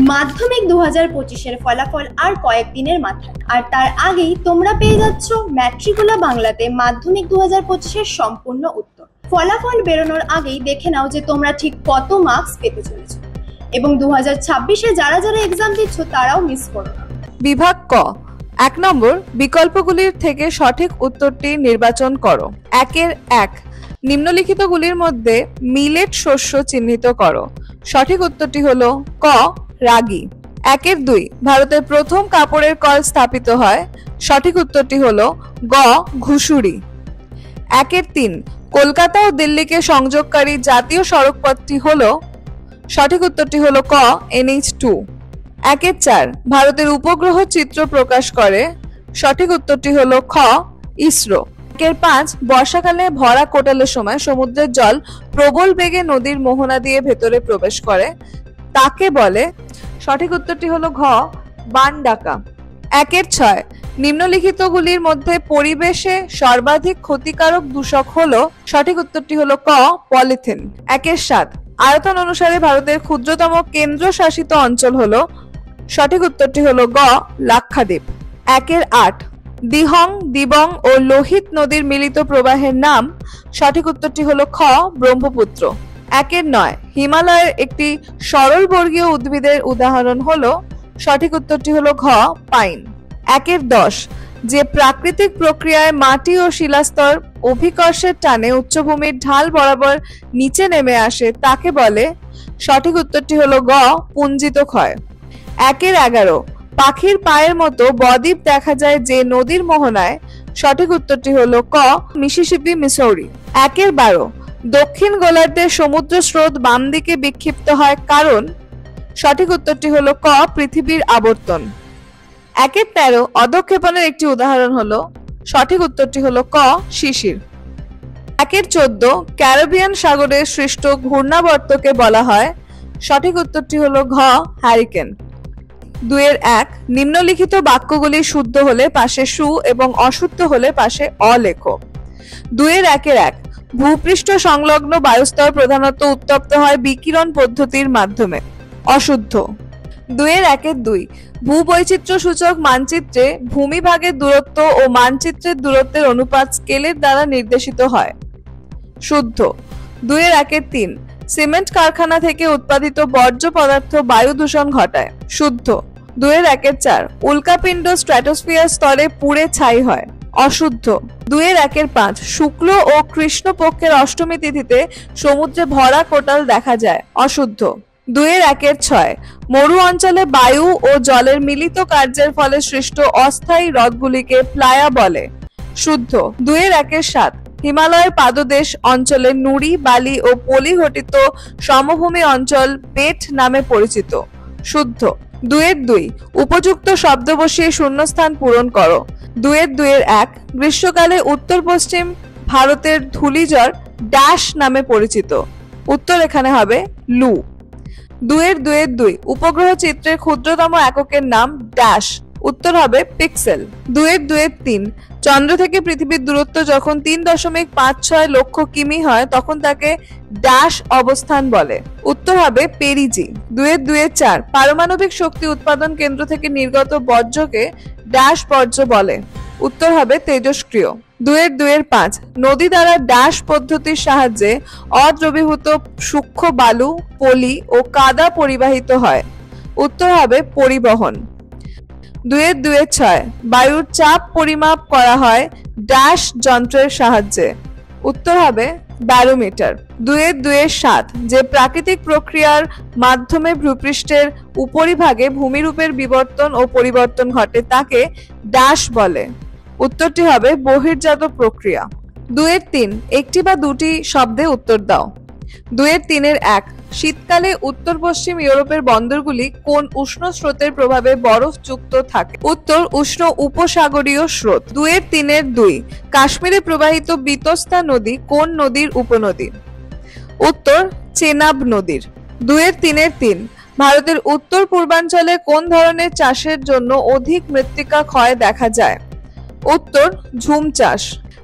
মাধ্যমিক 2025-এর ফলাফল আর কয়েকদিনের মাথায়, আর তার আগেই তোমরা পেয়ে যাচ্ছ ম্যাট্রিকুলা বাংলাতে মাধ্যমিক 2025-এর সম্পূর্ণ উত্তর। ফলাফল বেরোনোর আগেই দেখে নাও যে তোমরা ঠিক কত মার্কস পেতে চলেছো, এবং 2026-এ যারা যারা এক্সাম দিচ্ছ তারাও মিস করো না। বিভাগ ক, 1 নম্বর, বিকল্পগুলির থেকে সঠিক উত্তরটি নির্বাচন করো। 1 নিম্নলিখিতগুলির মধ্যে মিলেট শস্য চিহ্নিত করো। সঠিক উত্তরটি হলো ক, রাগি। 2 ভারতের প্রথম কাপড়ের কল স্থাপিত হয়। সঠিক উত্তরটি হলো গ, ঘুষুরি। 3 কলকাতা ও দিল্লিকে সংযোগকারী জাতীয় সড়কপথটি হলো। সঠিক উত্তরটি হলো ক, NH2। 4 ভারতের উপগ্রহ চিত্র প্রকাশ করে। সঠিক উত্তরটি হলো খ, ইসরো। 5 বর্ষাকালে ভরা কোটালের সময় সমুদ্রের জল প্রবল বেগে নদীর মোহনা দিয়ে ভেতরে প্রবেশ করে, তাকে বলে। সঠিক উত্তরটি হলো ঘ, বান ডাকা। 6 নিম্নলিখিতগুলির মধ্যে পরিবেশে সর্বাধিক ক্ষতিকারক দূষক হলো। সঠিক উত্তরটি হলো ক, পলিথিন। 7 আয়তন অনুসারে ভারতের ক্ষুদ্রতম কেন্দ্রশাসিত অঞ্চল হলো। সঠিক উত্তরটি হলো গ, লাক্ষাদ্বীপ। 8 দিহং, দিবং ও লোহিত নদীর মিলিত প্রবাহের নাম। সঠিক উত্তরটি হলো খ, ব্রহ্মপুত্র। 9 হিমালয়ের একটি সরল বর্গীয় উদ্ভিদের উদাহরণ হলো। সঠিক উত্তরটি হলো ঘ, পাইন। 10 যে প্রাকৃতিক প্রক্রিয়ায় মাটি ও শিলাস্তর অভিকর্ষের টানে উচ্চভূমির ঢাল বরাবর নিচে নেমে আসে তাকে বলে। সঠিক উত্তরটি হলো গ, পুঞ্জিত ক্ষয়। 11 পাখির পায়ের মতো বদ্বীপ দেখা যায় যে নদীর মোহনায়। সঠিক উত্তরটি হলো ক, মিসিসিপি, মিসৌরি। 12 দক্ষিণ গোলার্ধে সমুদ্র স্রোত বাম দিকে বিক্ষিপ্ত হয় কারণ। সঠিক উত্তরটি হলো ক, পৃথিবীর আবর্তন। 13 অধঃক্ষেপণের একটি উদাহরণ হলো। সঠিক উত্তরটি হলো ক, শিশির। 14 ক্যারিবিয়ান সাগরে সৃষ্ট ঘূর্ণাবর্তকে বলা হয়। সঠিক উত্তরটি হলো ঘ, হ্যারিকেন। 1 নিম্নলিখিত বাক্যগুলি শুদ্ধ হলে পাশে সু এবং অশুদ্ধ হলে পাশে অ লেখো। 1 ভূপৃষ্ঠ সংলগ্ন বায়ুস্তর প্রধানত উত্তপ্ত হয় বিকিরণ পদ্ধতির মাধ্যমে। অশুদ্ধ। 2 ভূবৈচিত্র্য সূচক মানচিত্রে ভূমিভাগের দূরত্ব ও মানচিত্রের দূরত্বের অনুপাত স্কেলের দ্বারা নির্দেশিত হয়। শুদ্ধ। 3 সিমেন্ট কারখানা থেকে উৎপাদিত বর্জ্য পদার্থ বায়ু দূষণ ঘটায়। শুদ্ধ। 4 উল্কাপিণ্ড স্ট্র্যাটোস্ফিয়ার স্তরে পুড়ে ছাই হয়। অশুদ্ধ। 5 শুক্ল ও কৃষ্ণ পক্ষের অষ্টমী তিথিতে সমুদ্রে ভরা কোটাল দেখা যায়। অশুদ্ধ। 6 মরু অঞ্চলে বায়ু ও জলের মিলিত কার্যের ফলে সৃষ্ট অস্থায়ী হ্রদগুলিকে প্লায়া বলে। শুদ্ধ। 7 হিমালয়ের পাদদেশ অঞ্চলে নুড়ি, বালি ও পলি ঘটিত সমভূমি অঞ্চল বেট নামে পরিচিত। শুদ্ধ। 2 উপযুক্ত শব্দ বসিয়ে শূন্যস্থান পূরণ করো। 1 গ্রীষ্মকালে উত্তর পশ্চিম ভারতের ধূলিঝড় ড্যাশ নামে পরিচিত। উত্তর এখানে হবে লু। 2 উপগ্রহ চিত্রের ক্ষুদ্রতম এককের নাম ড্যাশ। উত্তর হবে পিক্সেল। 2 চন্দ্র থেকে পৃথিবীর দূরত্ব যখন 3.56 লক্ষ কিমি হয় তখন তাকে ড্যাশ অবস্থান বলে। উত্তর হবে পেরিজি। 2 পারমাণবিক শক্তি উৎপাদন কেন্দ্র থেকে নির্গত বর্জ্যকে ড্যাশ বর্জ্য বলে। উত্তর হবে তেজস্ক্রিয়। 2 নদী দ্বারা ড্যাশ পদ্ধতির সাহায্যে অদ্রবীভূত সূক্ষ্ম বালু, পলি ও কাদা পরিবাহিত হয়। উত্তর হবে পরিবহন। 2 বায়ুর চাপ পরিমাপ করা হয় ড্যাশ যন্ত্রের সাহায্যে। উত্তর হবে ব্যারোমিটার। 2 যে প্রাকৃতিক প্রক্রিয়ার মাধ্যমে ভূপৃষ্ঠের উপরিভাগে ভূমিরূপের বিবর্তন ও পরিবর্তন ঘটে তাকে ড্যাশ বলে। উত্তরটি হবে বহির্জাত প্রক্রিয়া। 2 একটি বা দুটি শব্দে উত্তর দাও। 2 শীতকালে উত্তর পশ্চিম ইউরোপের বন্দরগুলি কোন উষ্ণ স্রোতের প্রভাবে বরফ যুক্ত থাকে। উত্তর উষ্ণ উপসাগরীয় স্রোত। 2 কাশ্মীরে প্রবাহিত বিতস্তা নদী কোন নদীর উপনদী। উত্তর চেনাব নদীর। 2 ভারতের উত্তর পূর্বাঞ্চলে কোন ধরনের চাষের জন্য অধিক মৃত্তিকা ক্ষয় দেখা যায়। উত্তর ঝুম চাষ।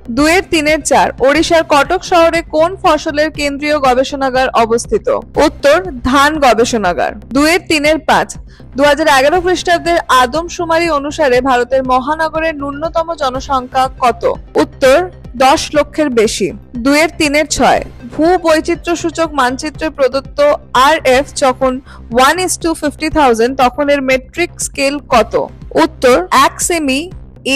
2 এর 3 এর 4 ওড়িশার কটক শহরে কোন ফসলের কেন্দ্রীয় গবেষণাগার অবস্থিত? উত্তর ধান গবেষণাগার। 2 এর 3 এর 5 2011 খ্রিস্টাব্দের আদমশুমারি অনুসারে ভারতের মহানগরের ন্যূনতম জনসংখ্যা কত? উত্তর 10 লক্ষের বেশি। 2 এর 3 এর 6 ভূ বৈচিত্র্য সূচক মানচিত্রে প্রদত্ত RF যখন 1:50,000 তখন এর মেট্রিক স্কেল কত? উত্তর 1 সেমি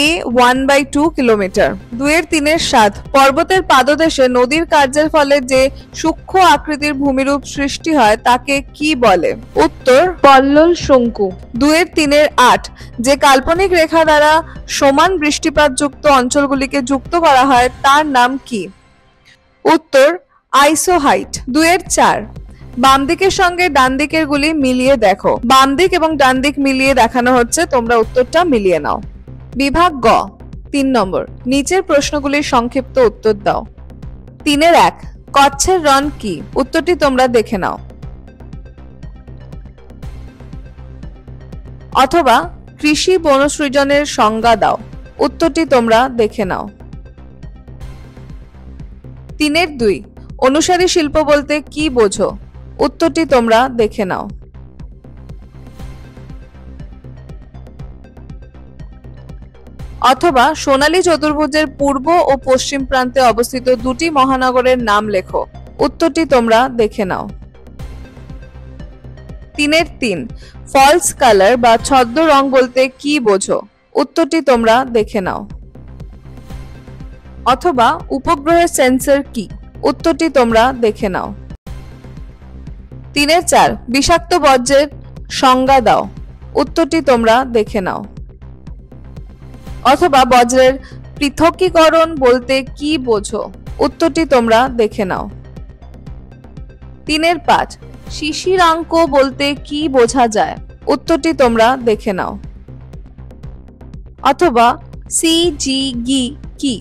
A 1/2 কিলোমিটার। 2 এর 3 এর 7 পর্বতের পাদদেশে নদীর কার্যের ফলে যে সূক্ষ্ম আকৃতির ভূমিরূপ সৃষ্টি হয় তাকে কি বলে? উত্তর পল্লল শঙ্কু। 2 এর 3 এর 8 যে কাল্পনিক রেখা দ্বারা সমান বৃষ্টিপাতযুক্ত অঞ্চলগুলিকে যুক্ত করা হয় তার নাম কি? উত্তর আইসোহাইট। 2 এর 4 বাম দিকের সঙ্গে ডান দিকের গুলি মিলিয়ে দেখো। বাম দিক এবং ডান দিক মিলিয়ে দেখানো হচ্ছে, তোমরা উত্তরটা মিলিয়ে নাও। বিভাগ গ 3 নম্বর নিচের প্রশ্নগুলির সংক্ষিপ্ত উত্তর দাও। 3 এর 1 কচ্ছের রণ কি? উত্তরটি তোমরা দেখে নাও। অথবা কৃষি বনসৃজনের সংজ্ঞা দাও। উত্তরটি তোমরা দেখে নাও। 3 এর 2 অনুসারী শিল্প বলতে কি বোঝো? উত্তরটি তোমরা দেখে নাও। অথবা সোনালী চতুর্ভুজের পূর্ব ও পশ্চিম প্রান্তে অবস্থিত দুটি মহানগরের নাম লেখো। উত্তরটি তোমরা দেখে নাও। 3 এর 3 ফলস কালার বা ছদ্ম রং বলতে কি বোঝো? উত্তরটি তোমরা দেখে নাও। অথবা উপগ্রহের সেন্সর কি? উত্তরটি তোমরা দেখে নাও। 3 এর 4 বিষাক্ত বর্জ্যের সংজ্ঞা দাও। উত্তরটি তোমরা দেখে নাও। অথবা বজ্রের পৃথকীকরণ বলতে কি বোঝো? উত্তরটি তোমরা দেখে নাও। 3 এর 5 শিশিরাঙ্ক বলতে কি বোঝা যায়? উত্তরটি তোমরা দেখে নাও। অথবা সিজিগি কি?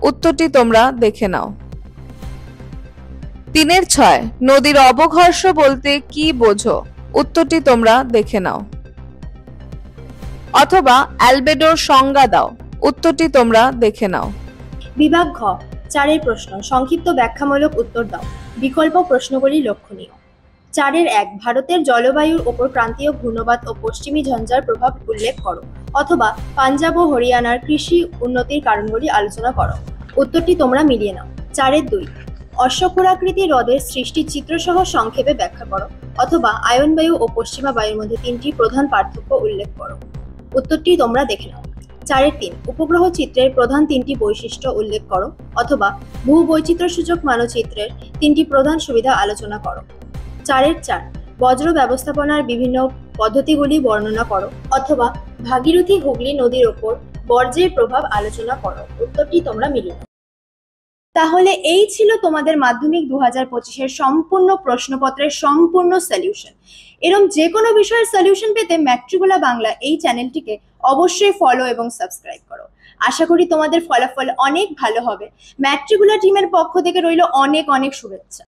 উত্তরটি তোমরা দেখে নাও। 3 এর 6 নদীর অবঘর্ষ বলতে কি বোঝো? উত্তরটি তোমরা দেখে নাও। অথবা অ্যালবেডোর সংজ্ঞা দাও। উত্তরটি তোমরা দেখে নাও। বিভাগ ঘ 4 এর প্রশ্ন সংক্ষিপ্ত ব্যাখ্যামূলক উত্তর দাও। বিকল্প প্রশ্নগুলি লক্ষণীয়। 4 এর 1 ভারতের জলবায়ুর ওপর ক্রান্তীয় ঘূর্ণবাত ও পশ্চিমী ঝঞ্ঝার প্রভাব উল্লেখ করো। অথবা পাঞ্জাব ও হরিয়ানার কৃষি উন্নতির কারণগুলি আলোচনা করো। উত্তরটি তোমরা মিলিয়ে নাও। 4 এর 2 অশ্বক্ষুরাকৃতি হ্রদের সৃষ্টির চিত্রসহ সংক্ষেপে ব্যাখ্যা করো। অথবা আয়ন বায়ু ও পশ্চিমা বায়ুর মধ্যে 3টি প্রধান পার্থক্য উল্লেখ করো। উত্তরটি তোমরা দেখে নাও। 4 এর 3 উপগ্রহ চিত্রের প্রধান 3টি বৈশিষ্ট্য উল্লেখ করো। অথবা ভূ বৈচিত্র্য সূচক মানচিত্রের 3টি প্রধান সুবিধা আলোচনা করো। 4 এর 4 বজ্র ব্যবস্থাপনার বিভিন্ন পদ্ধতিগুলি বর্ণনা করো। অথবা ভাগীরথী হুগলি নদীর ওপর বর্জ্যের প্রভাব আলোচনা করো। উত্তরটি তোমরা মিলিয়ে নাও। তাহলে এই ছিল তোমাদের মাধ্যমিক 2025-এর সম্পূর্ণ প্রশ্নপত্রের সম্পূর্ণ সলিউশন। এরকম যে কোনো বিষয়ের সলিউশন পেতে ম্যাট্রিকুলা বাংলা এই চ্যানেলটিকে অবশ্যই ফলো এবং সাবস্ক্রাইব করো। আশা করি তোমাদের ফলাফল অনেক ভালো হবে। ম্যাট্রিকুলা টিমের পক্ষ থেকে রইল অনেক অনেক শুভেচ্ছা।